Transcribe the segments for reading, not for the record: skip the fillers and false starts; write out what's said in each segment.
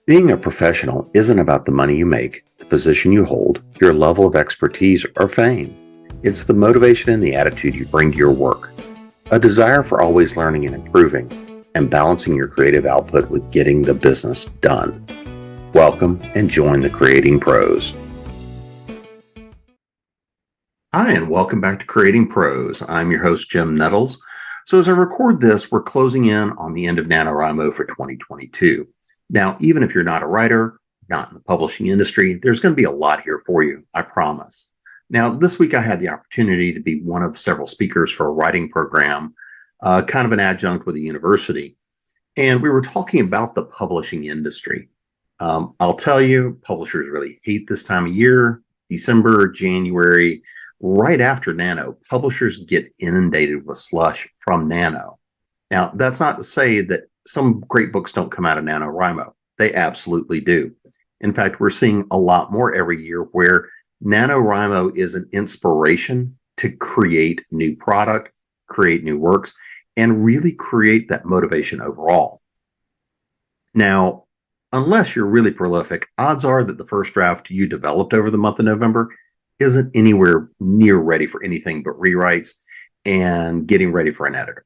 Being a professional isn't about the money you make, the position you hold, your level of expertise, or fame. It's the motivation and the attitude you bring to your work. A desire for always learning and improving, and balancing your creative output with getting the business done. Welcome and join the Creating Pros. Hi, and welcome back to Creating Pros. I'm your host, Jim Nettles. So as I record this, we're closing in on the end of NaNoWriMo for 2022. Now, even if you're not a writer, not in the publishing industry, there's going to be a lot here for you, I promise. Now, this week I had the opportunity to be one of several speakers for a writing program, kind of an adjunct with a university. And we were talking about the publishing industry. I'll tell you, publishers really hate this time of year, December, January. Right after Nano, publishers get inundated with slush from Nano. Now, that's not to say that some great books don't come out of NaNoWriMo. They absolutely do. In fact, we're seeing a lot more every year where NaNoWriMo is an inspiration to create new product, create new works, and really create that motivation overall. Now, unless you're really prolific, odds are that the first draft you developed over the month of November isn't anywhere near ready for anything but rewrites and getting ready for an editor.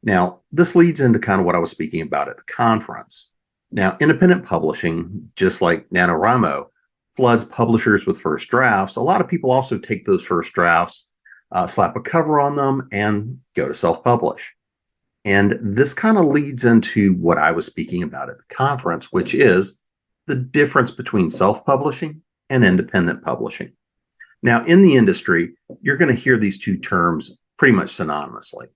Now, this leads into kind of what I was speaking about at the conference. Now, independent publishing, just like NaNoWriMo, floods publishers with first drafts. A lot of people also take those first drafts, slap a cover on them, and go to self-publish. And this kind of leads into what I was speaking about at the conference, which is the difference between self-publishing and independent publishing. Now, in the industry, you're going to hear these two terms pretty much synonymously.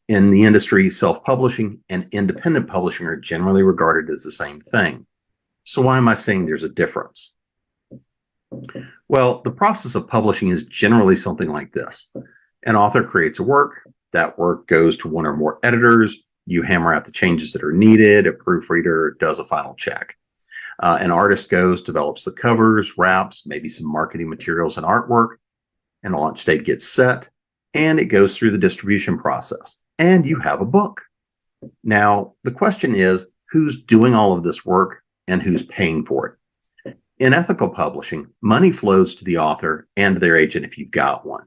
In the industry, self-publishing and independent publishing are generally regarded as the same thing. So why am I saying there's a difference? Well, the process of publishing is generally something like this. An author creates a work, that work goes to one or more editors, you hammer out the changes that are needed, a proofreader does a final check. An artist goes, develops the covers, wraps, maybe some marketing materials and artwork, and a launch date gets set, and it goes through the distribution process, and you have a book. Now, the question is, who's doing all of this work and who's paying for it? In ethical publishing, money flows to the author and their agent if you've got one.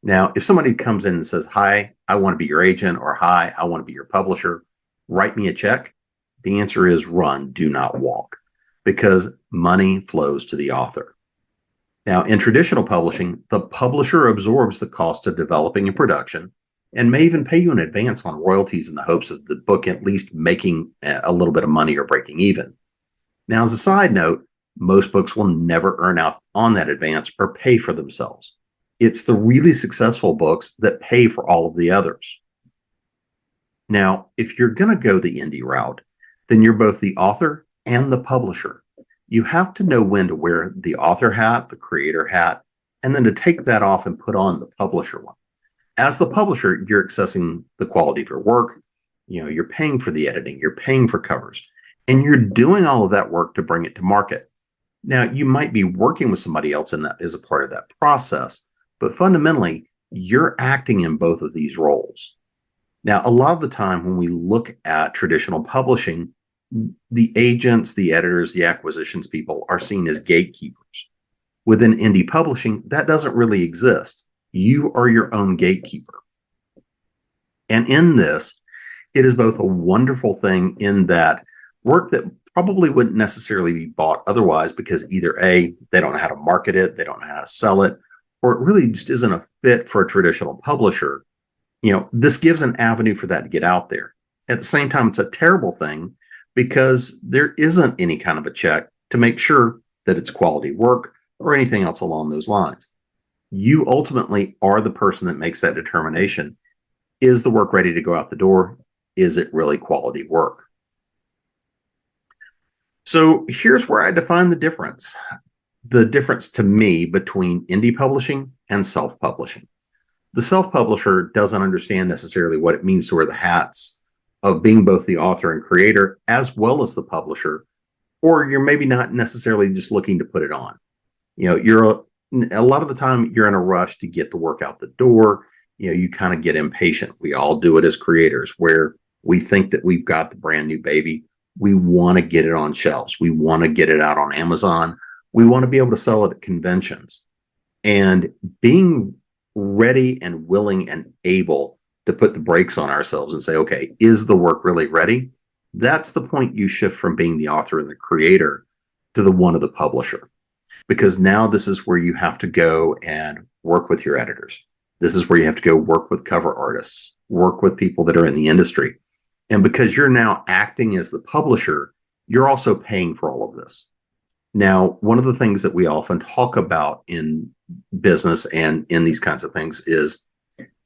Now, if somebody comes in and says, "Hi, I want to be your agent," or "Hi, I want to be your publisher, write me a check," the answer is run, do not walk, because money flows to the author. Now, in traditional publishing, the publisher absorbs the cost of developing and production and may even pay you in advance on royalties in the hopes of the book at least making a little bit of money or breaking even. Now, as a side note, most books will never earn out on that advance or pay for themselves. It's the really successful books that pay for all of the others. Now, if you're going to go the indie route, then you're both the author and the publisher. You have to know when to wear the author hat, the creator hat, and then to take that off and put on the publisher one. As the publisher, you're assessing the quality of your work. You're paying for the editing, you're paying for covers, and you're doing all of that work to bring it to market. Now, you might be working with somebody else and that is a part of that process, but fundamentally, you're acting in both of these roles. Now, a lot of the time when we look at traditional publishing, the agents, the editors, the acquisitions people are seen as gatekeepers. Within indie publishing, that doesn't really exist. You are your own gatekeeper. And in this, it is both a wonderful thing in that work that probably wouldn't necessarily be bought otherwise because either A, they don't know how to market it, they don't know how to sell it, or it really just isn't a fit for a traditional publisher. This gives an avenue for that to get out there. At the same time, it's a terrible thing because there isn't any kind of a check to make sure that it's quality work or anything else along those lines. You ultimately are the person that makes that determination. Is the work ready to go out the door? Is it really quality work? So here's where I define the difference. The difference to me between indie publishing and self-publishing. The self-publisher doesn't understand necessarily what it means to wear the hats of being both the author and creator as well as the publisher, or you're maybe not necessarily just looking to put it on. You're a lot of the time you're in a rush to get the work out the door. You kind of get impatient. We all do it as creators where we think that we've got the brand new baby We want to get it on shelves. We want to get it out on Amazon. We want to be able to sell it at conventions. And being ready and willing and able to put the brakes on ourselves and say, okay, is the work really ready? That's the point you shift from being the author and the creator to the one of the publisher. Because now this is where you have to go and work with your editors. This is where you have to go work with cover artists, work with people that are in the industry. And because you're now acting as the publisher, you're also paying for all of this. Now, one of the things that we often talk about in business and in these kinds of things is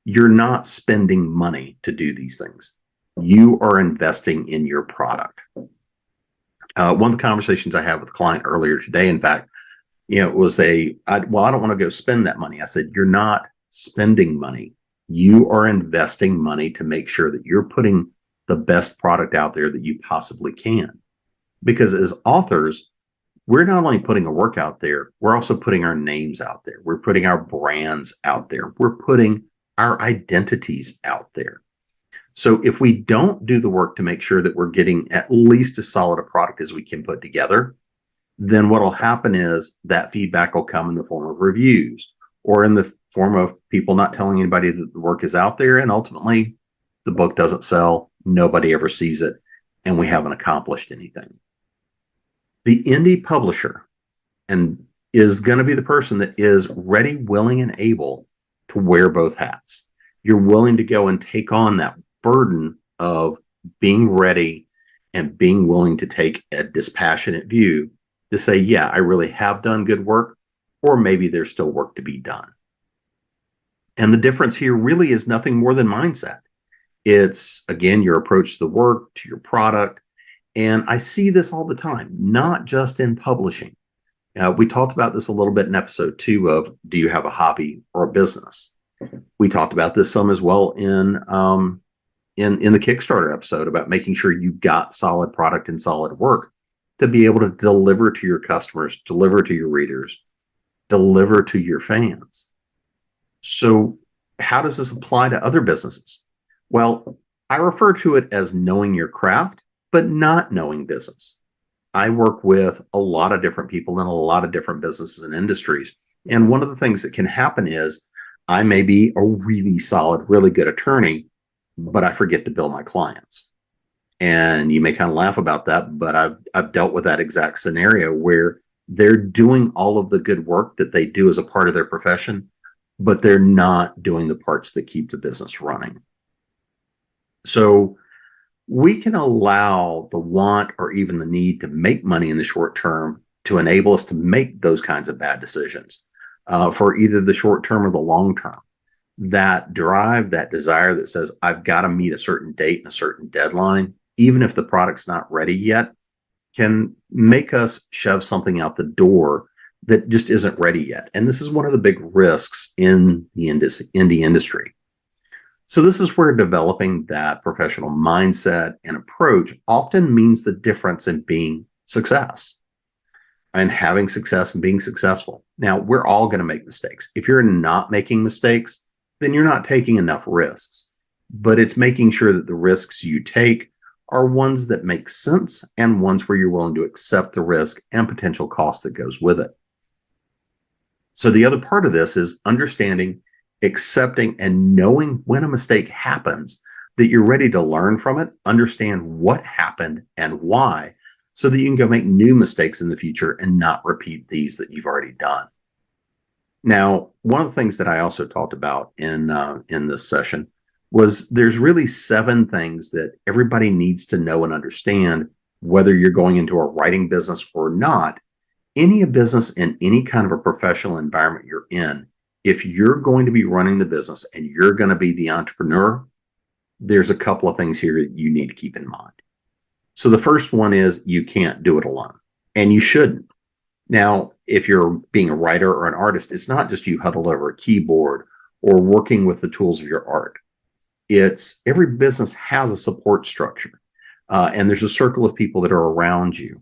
you're not spending money to do these things. You are investing in your product. One of the conversations I had with a client earlier today, in fact, it was I don't want to go spend that money. I said, you're not spending money. You are investing money to make sure that you're putting the best product out there that you possibly can. Because as authors, we're not only putting a work out there, we're also putting our names out there. We're putting our brands out there. We're putting our identities out there. So if we don't do the work to make sure that we're getting at least as solid a product as we can put together, then what will happen is that feedback will come in the form of reviews or in the form of people not telling anybody that the work is out there. And ultimately, the book doesn't sell. Nobody ever sees it. And we haven't accomplished anything. The indie publisher is going to be the person that is ready, willing, and able to wear both hats. You're willing to go and take on that burden of being ready and being willing to take a dispassionate view to say, yeah, I really have done good work, or maybe there's still work to be done. And the difference here really is nothing more than mindset. It's, again, your approach to the work, to your product. And I see this all the time, not just in publishing. We talked about this a little bit in episode 2 of Do You Have a Hobby or a Business? We talked about this some as well in the Kickstarter episode about making sure you've got solid product and solid work to be able to deliver to your customers, deliver to your readers, deliver to your fans. So how does this apply to other businesses? Well, I refer to it as knowing your craft, but not knowing business. I work with a lot of different people in a lot of different businesses and industries. And one of the things that can happen is I may be a really solid, really good attorney, but I forget to bill my clients. And you may kind of laugh about that, but I've dealt with that exact scenario where they're doing all of the good work that they do as a part of their profession, but they're not doing the parts that keep the business running. So we can allow the want or even the need to make money in the short term to enable us to make those kinds of bad decisions for either the short term or the long term. That drive, that desire that says, I've got to meet a certain date and a certain deadline, even if the product's not ready yet, can make us shove something out the door that just isn't ready yet. And this is one of the big risks in the indie industry. So this is where developing that professional mindset and approach often means the difference in being success and having success and being successful. Now, we're all going to make mistakes. If you're not making mistakes, then you're not taking enough risks. But it's making sure that the risks you take are ones that make sense and ones where you're willing to accept the risk and potential cost that goes with it. So the other part of this is understanding, accepting, and knowing when a mistake happens, that you're ready to learn from it, understand what happened and why, so that you can go make new mistakes in the future and not repeat these that you've already done. Now, one of the things that I also talked about in this session was there's really 7 things that everybody needs to know and understand, whether you're going into a writing business or not. Any business in any kind of a professional environment you're in, if you're going to be running the business and you're going to be the entrepreneur, there's a couple of things here that you need to keep in mind. So the first one is you can't do it alone, and you shouldn't. Now, if you're being a writer or an artist, it's not just you huddled over a keyboard or working with the tools of your art. It's every business has a support structure, and there's a circle of people that are around you.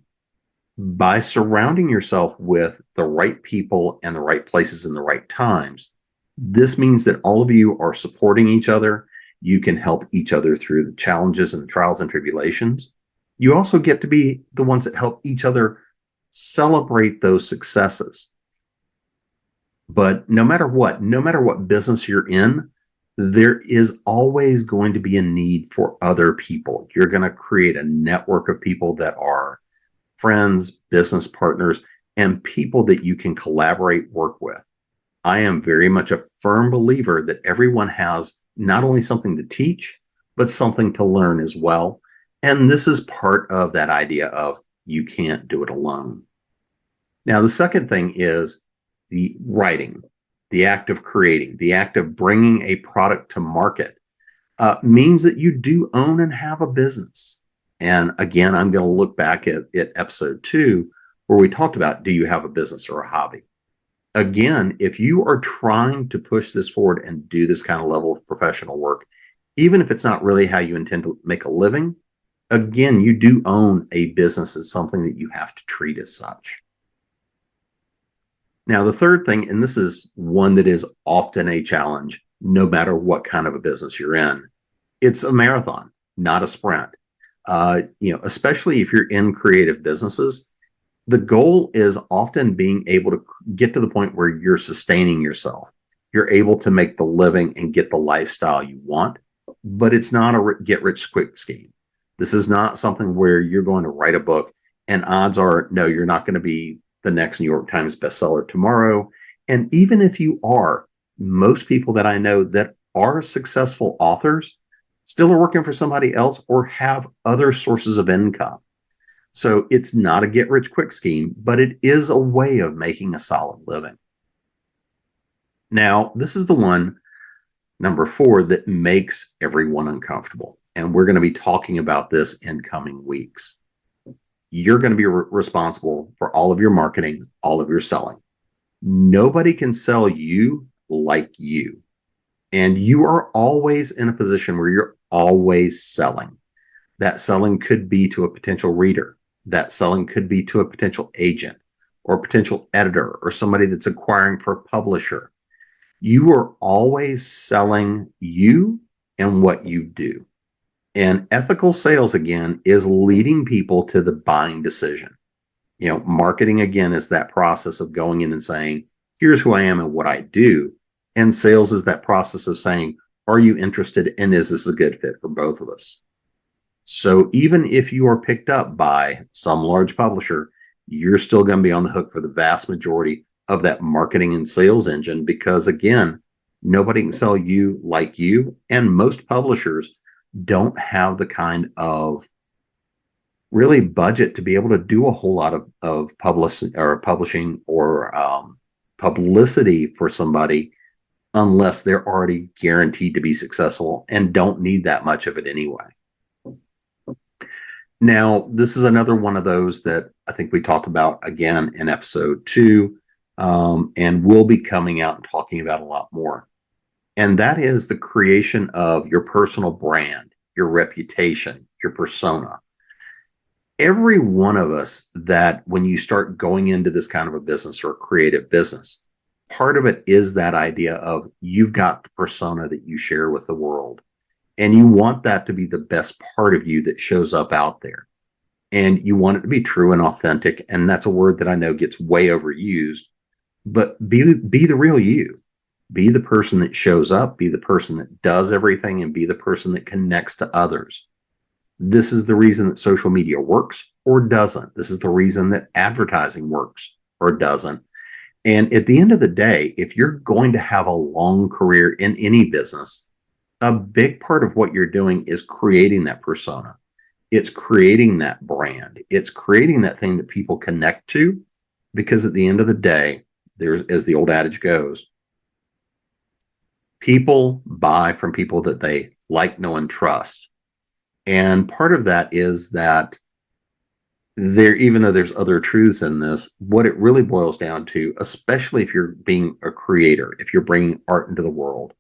By surrounding yourself with the right people and the right places and the right times, this means that all of you are supporting each other. You can help each other through the challenges and the trials and tribulations. You also get to be the ones that help each other celebrate those successes. But no matter what business you're in, there is always going to be a need for other people. You're going to create a network of people that are friends, business partners, and people that you can collaborate, work with. I am very much a firm believer that everyone has not only something to teach, but something to learn as well. And this is part of that idea of you can't do it alone. Now, the second thing is the writing, the act of creating, the act of bringing a product to market means that you do own and have a business. And again, I'm going to look back at episode 2, where we talked about, do you have a business or a hobby? Again, if you are trying to push this forward and do this kind of level of professional work, even if it's not really how you intend to make a living, again, you do own a business as something that you have to treat as such. Now, the third thing, and this is one that is often a challenge, no matter what kind of a business you're in, it's a marathon, not a sprint. Especially if you're in creative businesses, the goal is often being able to get to the point where you're sustaining yourself. You're able to make the living and get the lifestyle you want, but it's not a get-rich-quick scheme. This is not something where you're going to write a book and odds are, no, you're not going to be the next New York Times bestseller tomorrow. And even if you are, most people that I know that are successful authors still are working for somebody else or have other sources of income. So it's not a get-rich-quick scheme, but it is a way of making a solid living. Now, this is the one, number 4, that makes everyone uncomfortable. And we're going to be talking about this in coming weeks. You're going to be responsible for all of your marketing, all of your selling. Nobody can sell you like you. And you are always in a position where you're always selling. That selling could be to a potential reader. That selling could be to a potential agent or a potential editor or somebody that's acquiring for a publisher. You are always selling you and what you do. And ethical sales, again, is leading people to the buying decision. Marketing, again, is that process of going in and saying, here's who I am and what I do. And sales is that process of saying, are you interested and is this a good fit for both of us? So even if you are picked up by some large publisher, you're still going to be on the hook for the vast majority of that marketing and sales engine because, again, nobody can sell you like you. And most publishers don't have the kind of really budget to be able to do a whole lot of publishing or publicity for somebody unless they're already guaranteed to be successful and don't need that much of it anyway. Now, this is another one of those that I think we talked about again in episode 2, and we'll be coming out and talking about a lot more. And that is the creation of your personal brand, your reputation, your persona. Every one of us that when you start going into this kind of a business or a creative business, part of it is that idea of you've got the persona that you share with the world. And you want that to be the best part of you that shows up out there. And you want it to be true and authentic. And that's a word that I know gets way overused, but be the real you. Be the person that shows up, be the person that does everything, and be the person that connects to others. This is the reason that social media works or doesn't. This is the reason that advertising works or doesn't. And at the end of the day, if you're going to have a long career in any business, a big part of what you're doing is creating that persona. It's creating that brand. It's creating that thing that people connect to, because at the end of the day, there's, as the old adage goes, people buy from people that they like, know, and trust. And part of that is that even though there's other truths in this, what it really boils down to, especially if you're being a creator, if you're bringing art into the world,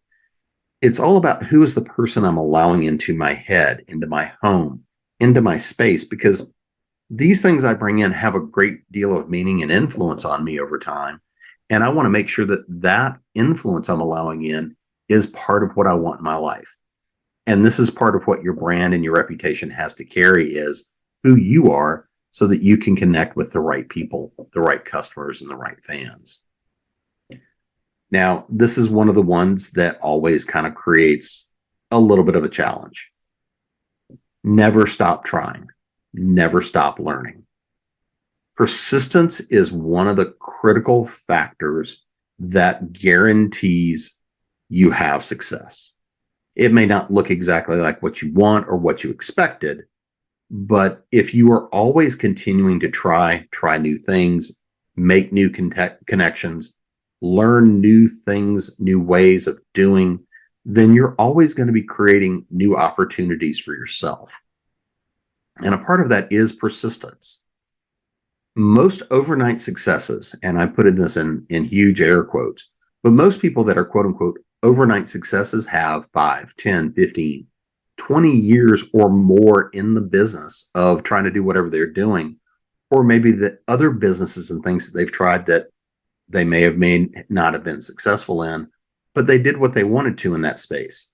it's all about who is the person I'm allowing into my head, into my home, into my space, because these things I bring in have a great deal of meaning and influence on me over time. And I want to make sure that that influence I'm allowing in is part of what I want in my life. And this is part of what your brand and your reputation has to carry, is who you are so that you can connect with the right people, the right customers, and the right fans. Now, this is one of the ones that always kind of creates a little bit of a challenge. Never stop trying. Never stop learning. Persistence is one of the critical factors that guarantees you have success. It may not look exactly like what you want or what you expected, but if you are always continuing to try new things, make new connections, learn new things, new ways of doing, then you're always going to be creating new opportunities for yourself. And a part of that is persistence. Most overnight successes, and I put in this in huge air quotes, but most people that are quote unquote overnight successes have 5, 10, 15, 20 years or more in the business of trying to do whatever they're doing, or maybe the other businesses and things that they've tried that they may not have been successful in, but they did what they wanted to in that space.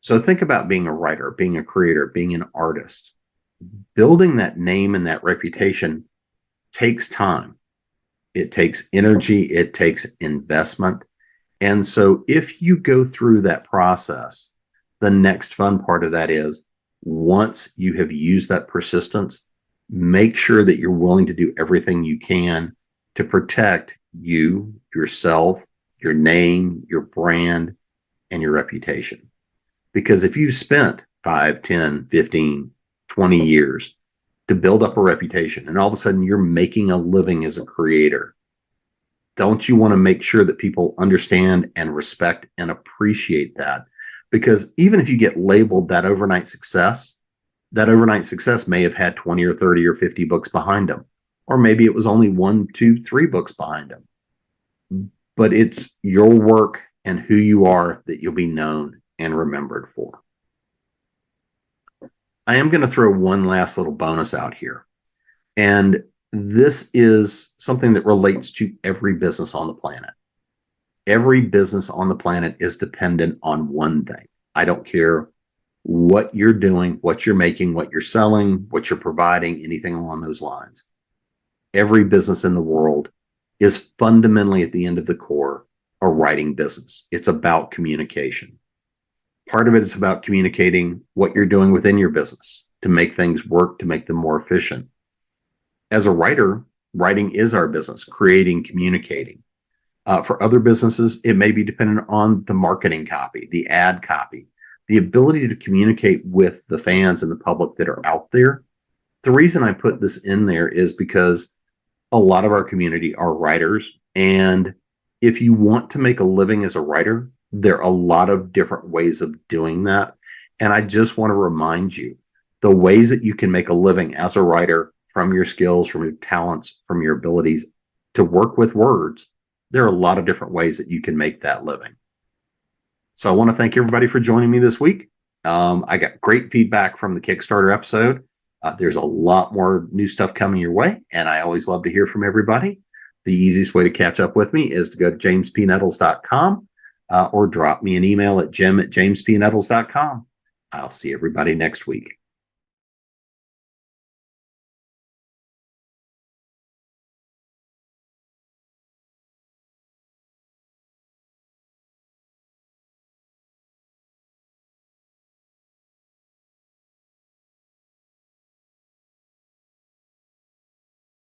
So think about being a writer, being a creator, being an artist. Building that name and that reputation takes time. It takes energy. It takes investment. And so if you go through that process, the next fun part of that is once you have used that persistence, make sure that you're willing to do everything you can to protect you, yourself, your name, your brand, and your reputation. Because if you've spent 5, 10, 15, 20 years to build up a reputation, and all of a sudden you're making a living as a creator, don't you want to make sure that people understand and respect and appreciate that? Because even if you get labeled that overnight success may have had 20 or 30 or 50 books behind them. Or maybe it was only 1, 2, 3 books behind them. But it's your work and who you are that you'll be known and remembered for. I am going to throw one last little bonus out here. And this is something that relates to every business on the planet. Every business on the planet is dependent on one thing. I don't care what you're doing, what you're making, what you're selling, what you're providing, anything along those lines. Every business in the world is fundamentally at the end of the core a writing business. It's about communication. Part of it is about communicating what you're doing within your business to make things work, to make them more efficient. As a writer, writing is our business, creating, communicating. For other businesses, it may be dependent on the marketing copy, the ad copy, the ability to communicate with the fans and the public that are out there. The reason I put this in there is because a lot of our community are writers. And if you want to make a living as a writer, there are a lot of different ways of doing that. And I just want to remind you, the ways that you can make a living as a writer from your skills, from your talents, from your abilities to work with words, there are a lot of different ways that you can make that living. So I want to thank everybody for joining me this week. I got great feedback from the Kickstarter episode. There's a lot more new stuff coming your way, and I always love to hear from everybody. The easiest way to catch up with me is to go to jamespnettles.com or drop me an email at jim@jamespnettles.com. I'll see everybody next week.